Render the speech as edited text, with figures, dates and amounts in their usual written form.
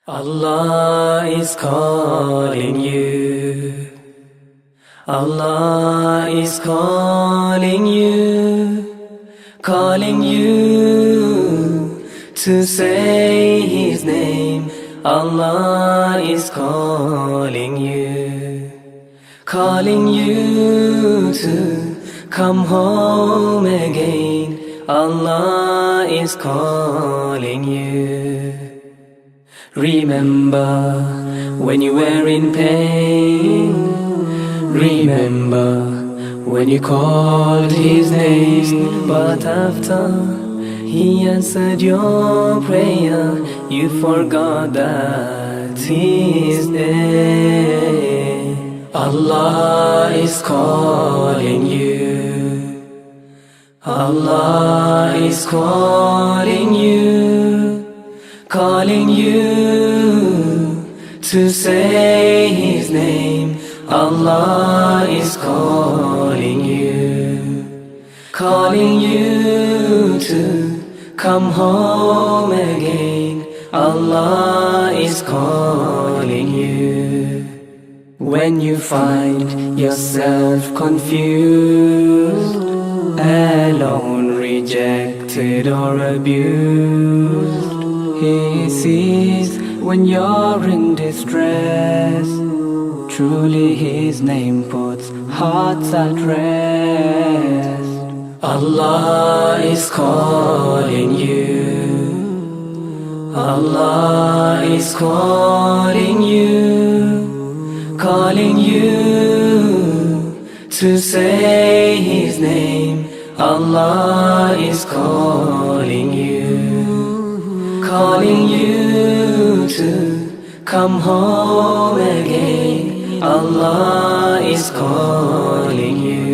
Allah is calling you. Allah is calling you, calling you to say His name. Allah is calling you to come home again. Allah is calling you. Remember when you were in pain. Remember when you called His name. But after He answered your prayer, you forgot that He is there. Allah is calling you. Allah is calling you, calling you to say His name. Allah is calling you to come home again. Allah is calling you. When you find yourself confused, alone, rejected or abused, He sees when you're in distress. Truly His name puts hearts at rest. Allah is calling you. Allah is calling you, calling you to say His name. Allah is calling you to come home again. Allah is calling you.